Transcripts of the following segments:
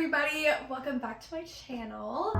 everybody, welcome back to my channel.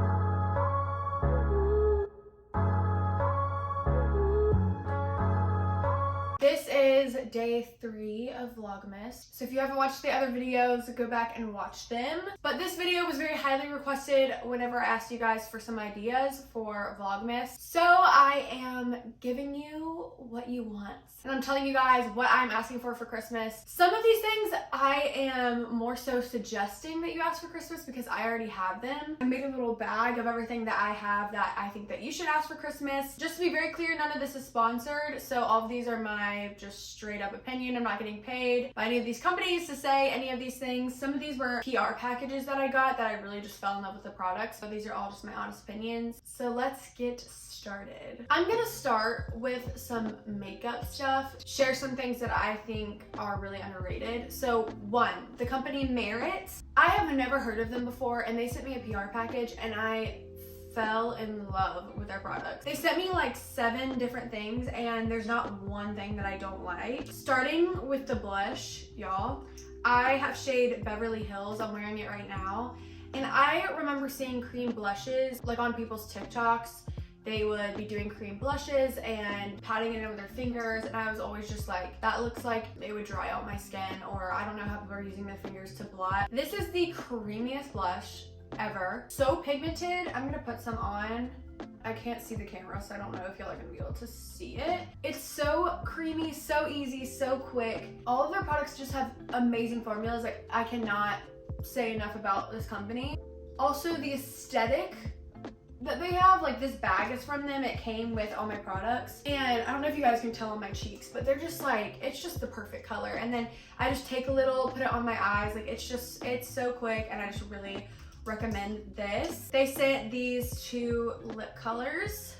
This is day 3 of Vlogmas. So if you haven't watched the other videos, go back and watch them. But this video was very highly requested whenever I asked you guys for some ideas for Vlogmas. So I am giving you what you want. And I'm telling you guys what I'm asking for Christmas. Some of these things I am more so suggesting that you ask for Christmas because I already have them. I made a little bag of everything that I have that I think that you should ask for Christmas. Just to be very clear, none of this is sponsored. So all of these are my just straight up opinion. I'm not getting paid by any of these companies to say any of these things. Some of these were PR packages that I got that I really just fell in love with the products. So these are all just my honest opinions. So let's get started. I'm gonna start with some makeup stuff, share some things that I think are really underrated. So one, the company Merit. I have never heard of them before and they sent me a PR package and I fell in love with their products. They sent me like 7 different things and there's not one thing that I don't like. Starting with the blush, y'all. I have shade Beverly Hills. I'm wearing it right now. And I remember seeing cream blushes like on people's TikToks. They would be doing cream blushes and patting it in with their fingers, and I was always just like, that looks like it would dry out my skin, or I don't know how people are using their fingers to blot. This is the creamiest blush ever. So pigmented. I'm gonna put some on. I can't see the camera, so I don't know if y'all are gonna be able to see it. It's so creamy, so easy, so quick. All of their products just have amazing formulas. Like, I cannot say enough about this company. Also, the aesthetic that they have, like this bag is from them. It came with all my products, and I don't know if you guys can tell on my cheeks, but they're just like, it's just the perfect color. And then I just take a little, put it on my eyes. Like, it's so quick, and I just really recommend this. They sent these 2 lip colors,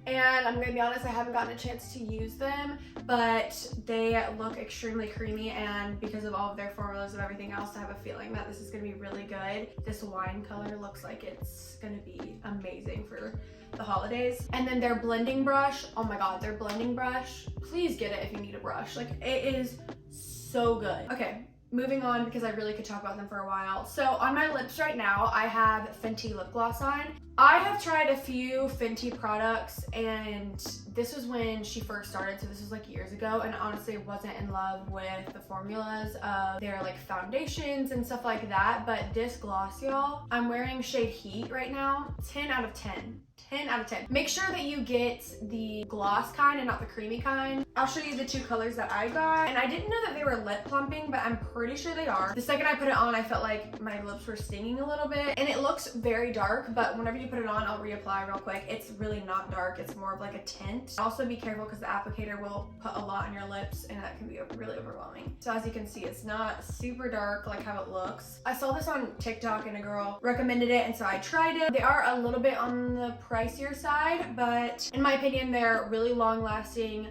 and I'm gonna be honest, I haven't gotten a chance to use them, but they look extremely creamy, and because of all of their formulas and everything else, I have a feeling that this is gonna be really good. This wine color looks like it's gonna be amazing for the holidays. And then their blending brush, oh my god, their blending brush, please get it if you need a brush. Like, it is so good. Okay, moving on because I really could talk about them for a while. So on my lips right now, I have Fenty lip gloss on. I have tried a few Fenty products, and this was when she first started, so this was like years ago, and honestly wasn't in love with the formulas of their like foundations and stuff like that. But this gloss, y'all, I'm wearing shade Heat right now. 10 out of 10. 10 out of 10. Make sure that you get the gloss kind and not the creamy kind. I'll show you the 2 colors that I got. And I didn't know that they were lip plumping, but I'm pretty sure they are. The second I put it on, I felt like my lips were stinging a little bit. And it looks very dark, but whenever you put it on, I'll reapply real quick. It's really not dark. It's more of like a tint. Also be careful because the applicator will put a lot on your lips, and that can be really overwhelming. So as you can see, it's not super dark like how it looks. I saw this on TikTok and a girl recommended it, and so I tried it. They are a little bit on the pricier side, but in my opinion, they're really long lasting.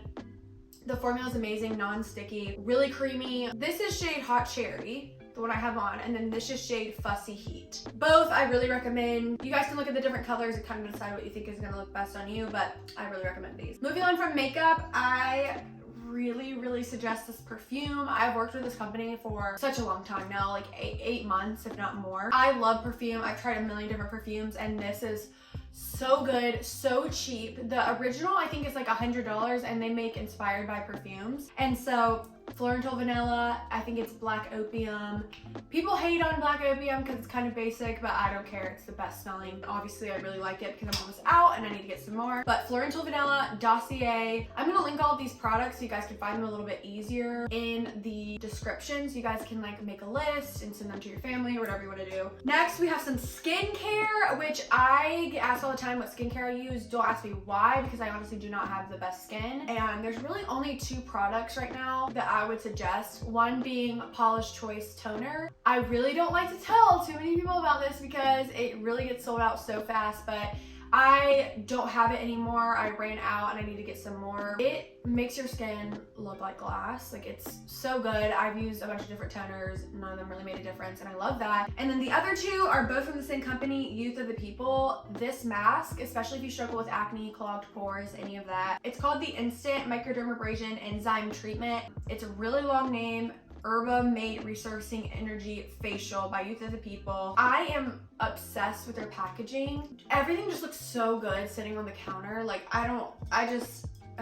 The formula is amazing, non-sticky, really creamy. This is shade Hot Cherry, the one I have on, and then this is shade Fussy Heat. Both I really recommend. You guys can look at the different colors and kind of decide what you think is gonna look best on you, but I really recommend these. Moving on from makeup, I really suggest this perfume. I've worked with this company for such a long time now, like 8 months, if not more. I love perfume. I've tried a million different perfumes, and this is so good, so cheap. The original I think is like $100, and they make inspired by perfumes. And so Floriental Vanilla, I think it's Black Opium. People hate on Black Opium because it's kind of basic, but I don't care. It's the best smelling. Obviously, I really like it because I'm almost out and I need to get some more. But Floriental Vanilla, Dossier. I'm gonna link all of these products so you guys can find them a little bit easier in the description, so you guys can like make a list and send them to your family or whatever you want to do. Next, we have some skincare, which I get asked all the time what skincare I use. Don't ask me why, because I honestly do not have the best skin. And there's really only 2 products right now that I would suggest. One being Polish Choice Toner. I really don't like to tell too many people about this because it really gets sold out so fast, but I don't have it anymore. I ran out and I need to get some more. It makes your skin look like glass. Like, it's so good. I've used a bunch of different toners. None of them really made a difference, and I love that. And then the other 2 are both from the same company, Youth of the People. This mask, especially if you struggle with acne, clogged pores, any of that. It's called the Instant Microdermabrasion Enzyme Treatment. It's a really long name. Herba Mate Resurfacing Energy Facial by Youth of the People. I am obsessed with their packaging. Everything just looks so good sitting on the counter. Like, I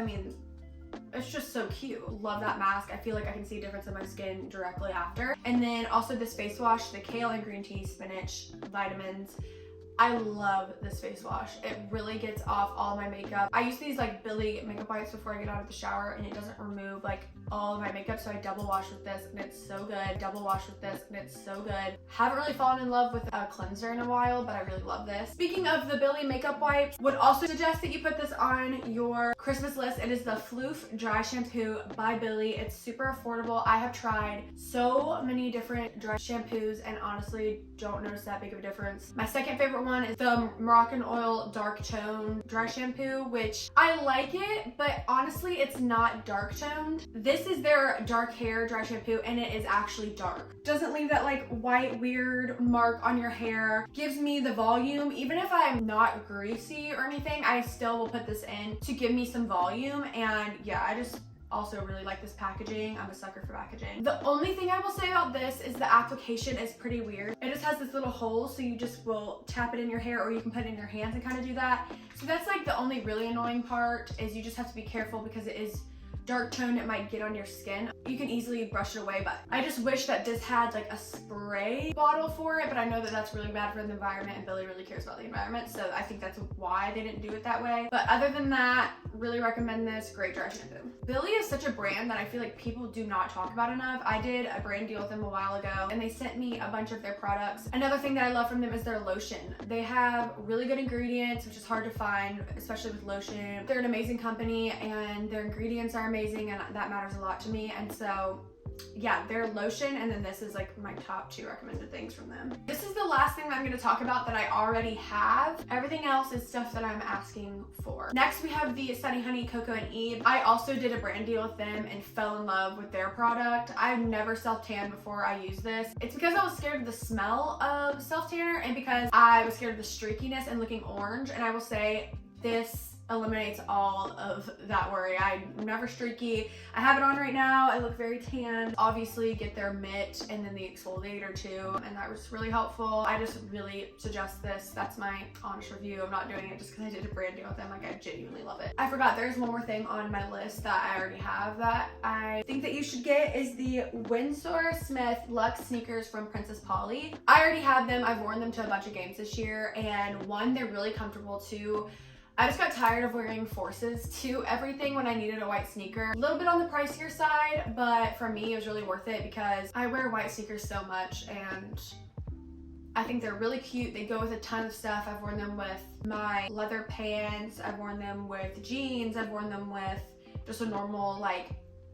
mean, it's just so cute. Love that mask. I feel like I can see a difference in my skin directly after. And then also this face wash, the kale and green tea, spinach, vitamins. I love this face wash. It really gets off all my makeup. I use these like Billy makeup wipes before I get out of the shower, and it doesn't remove like all of my makeup, so I double wash with this and it's so good. Double wash with this and it's so good. Haven't really fallen in love with a cleanser in a while, but I really love this. Speaking of the Billy makeup wipes, would also suggest that you put this on your Christmas list. It is the Floof Dry Shampoo by Billy. It's super affordable. I have tried so many different dry shampoos and honestly don't notice that big of a difference. My second favorite one is the Moroccan Oil Dark Tone Dry Shampoo, which I like it, but honestly it's not dark toned. This is their dark hair dry shampoo and it is actually dark. Doesn't leave that like white weird mark on your hair. Gives me the volume. Even if I'm not greasy or anything, I still will put this in to give me some volume. And yeah, I just also really like this packaging. I'm a sucker for packaging. The only thing I will say about this is the application is pretty weird. It just has this little hole, so you just will tap it in your hair or you can put it in your hands and kind of do that. So that's like the only really annoying part, is you just have to be careful because it is dark toned. It might get on your skin. You can easily brush it away, but I just wish that this had like a spray bottle for it, but I know that that's really bad for the environment and Billy really cares about the environment, so I think that's why they didn't do it that way. But other than that, really recommend this. Great dry shampoo. Billy is such a brand that I feel like people do not talk about enough. I did a brand deal with them a while ago and they sent me a bunch of their products. Another thing that I love from them is their lotion. They have really good ingredients, which is hard to find, especially with lotion. They're an amazing company and their ingredients are amazing, and that matters a lot to me. And so yeah, their lotion, and then this is like my top 2 recommended things from them. This is the last thing that I'm going to talk about that I already have. Everything else is stuff that I'm asking for. Next we have the Sunny Honey Cocoa and Eve. I also did a brand deal with them and fell in love with their product. I've never self-tanned before I used this. It's because I was scared of the smell of self-tanner and because I was scared of the streakiness and looking orange, and I will say this eliminates all of that worry. I'm never streaky. I have it on right now. I look very tan. Obviously get their mitt and then the exfoliator too, and that was really helpful. I just really suggest this. That's my honest review. I'm not doing it just because I did a brand deal with them. Like, I genuinely love it. I forgot there's one more thing on my list that I already have that I think that you should get is the Windsor Smith Luxe sneakers from Princess Polly. I already have them. I've worn them to a bunch of games this year, and one, they're really comfortable. Two, I just got tired of wearing forces to everything when I needed a white sneaker. A little bit on the pricier side, but for me it was really worth it because I wear white sneakers so much and I think they're really cute. They go with a ton of stuff. I've worn them with my leather pants. I've worn them with jeans. I've worn them with just a normal like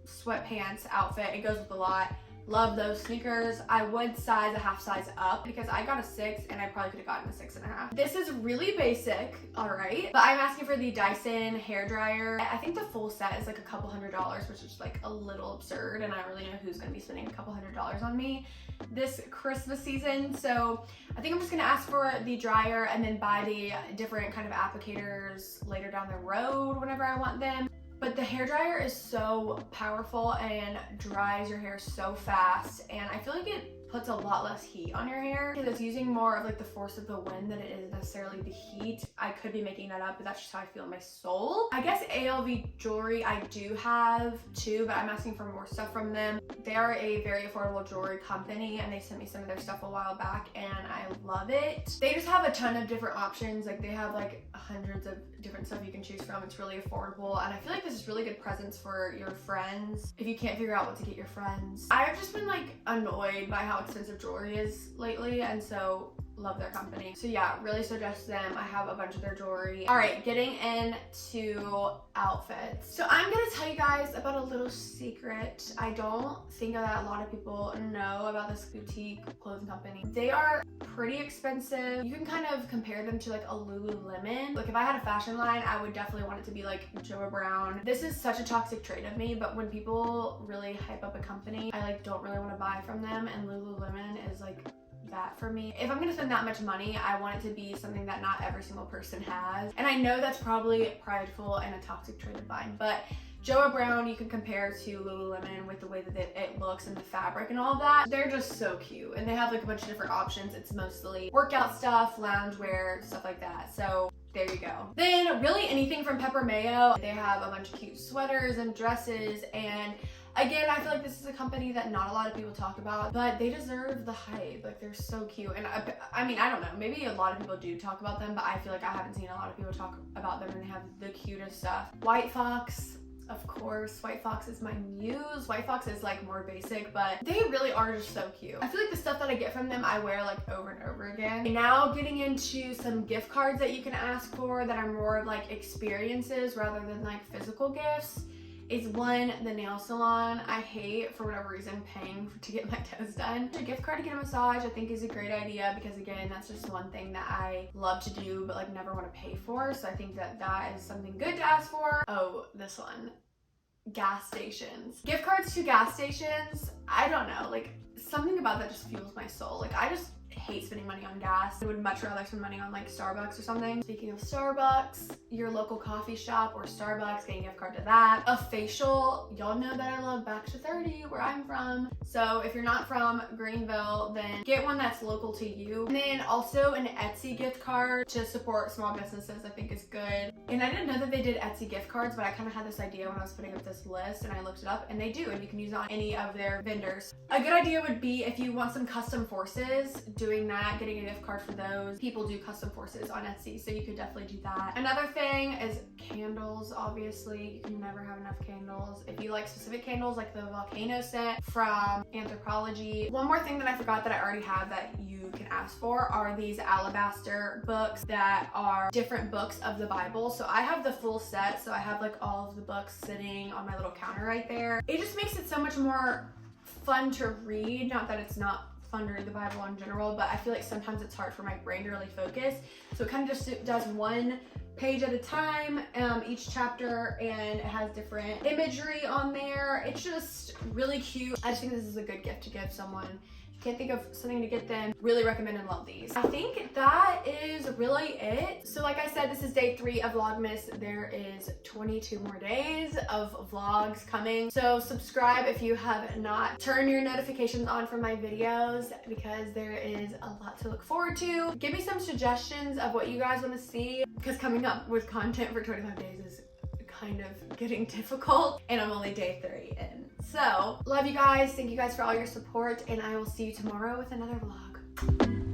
sweatpants outfit. It goes with a lot. Love those sneakers. I would size a half size up because I got a 6 and I probably could have gotten a 6.5. This is really basic, all right, but I'm asking for the Dyson hair dryer. I think the full set is like a couple $100s, which is like a little absurd, and I don't really know who's gonna be spending a couple $100s on me this Christmas season. So I think I'm just gonna ask for the dryer and then buy the different kind of applicators later down the road whenever I want them. But the hairdryer is so powerful and dries your hair so fast, and I feel like it puts a lot less heat on your hair because it's using more of like the force of the wind than it is necessarily the heat. I could be making that up, but that's just how I feel in my soul. I guess ALV jewelry I do have too, but I'm asking for more stuff from them. They are a very affordable jewelry company and they sent me some of their stuff a while back and I love it. They just have a ton of different options. Like they have like hundreds of different stuff you can choose from. It's really affordable, and I feel like this is really good presents for your friends if you can't figure out what to get your friends. I've just been like annoyed by how expensive jewelry is lately, and so love their company. So yeah, really suggest them. I have a bunch of their jewelry. All right, getting into outfits. So I'm gonna tell you guys about a little secret. I don't think that a lot of people know about this boutique clothing company. They are pretty expensive. You can kind of compare them to like a Lululemon. Like if I had a fashion line, I would definitely want it to be like Joe Brown. This is such a toxic trait of me, but when people really hype up a company, I like don't really want to buy from them, and Lululemon is like that for me. If I'm gonna spend that much money, I want it to be something that not every single person has. And I know that's probably prideful and a toxic trait of mine, but Joa Brown you can compare to Lululemon with the way that it looks and the fabric and all that. They're just so cute, and they have like a bunch of different options. It's mostly workout stuff, loungewear, stuff like that. So there you go. Then really anything from Peppermio. They have a bunch of cute sweaters and dresses, and again, I feel like this is a company that not a lot of people talk about, but they deserve the hype. Like, they're so cute. And I mean, I don't know, maybe a lot of people do talk about them, but I feel like I haven't seen a lot of people talk about them, and they have the cutest stuff. White Fox, of course. White Fox is my muse. White Fox is like more basic, but they really are just so cute. I feel like the stuff that I get from them, I wear like over and over again. And now getting into some gift cards that you can ask for that are more of like experiences rather than like physical gifts. Is one, the nail salon. I hate, for whatever reason, paying to get my toes done. A gift card to get a massage I think is a great idea, because again, that's just one thing that I love to do but like never want to pay for. So I think that that is something good to ask for. Oh, this one. Gas stations. Gift cards to gas stations, I don't know, like something about that just fuels my soul. Like, I just hate spending money on gas. I would much rather spend money on like Starbucks or something. Speaking of Starbucks, your local coffee shop or Starbucks, getting a gift card to that. A facial, y'all know that I love Back to 30 where I'm from. So if you're not from Greenville, then get one that's local to you. And then also an Etsy gift card to support small businesses, I think is good. And I didn't know that they did Etsy gift cards, but I kind of had this idea when I was putting up this list, and I looked it up, and they do, and you can use it on any of their vendors. A good idea would be if you want some custom forces, doing that, getting a gift card for those. People do custom forces on Etsy, so you could definitely do that. Another thing is candles, obviously. You can never have enough candles. If you like specific candles, like the volcano scent from Anthropology. One more thing that I forgot that I already have that you can ask for are these alabaster books that are different books of the Bible. So I have the full set, so I have like all of the books sitting on my little counter right there. It just makes it so much more fun to read. Not that it's not fun to read the Bible in general, but I feel like sometimes it's hard for my brain to really focus. So it kind of just does one page at a time, each chapter, and it has different imagery on there. It's just really cute. I just think this is a good gift to give someone. Can't think of something to get them. Really recommend and love these. I think that is really it. So like I said, this is day 3 of Vlogmas. There is 22 more days of vlogs coming. So subscribe if you have not. Turn your notifications on for my videos, because there is a lot to look forward to. Give me some suggestions of what you guys want to see, because coming up with content for 25 days is kind of getting difficult, and I'm only day 3 in. So, love you guys. Thank you guys for all your support, and I will see you tomorrow with another vlog.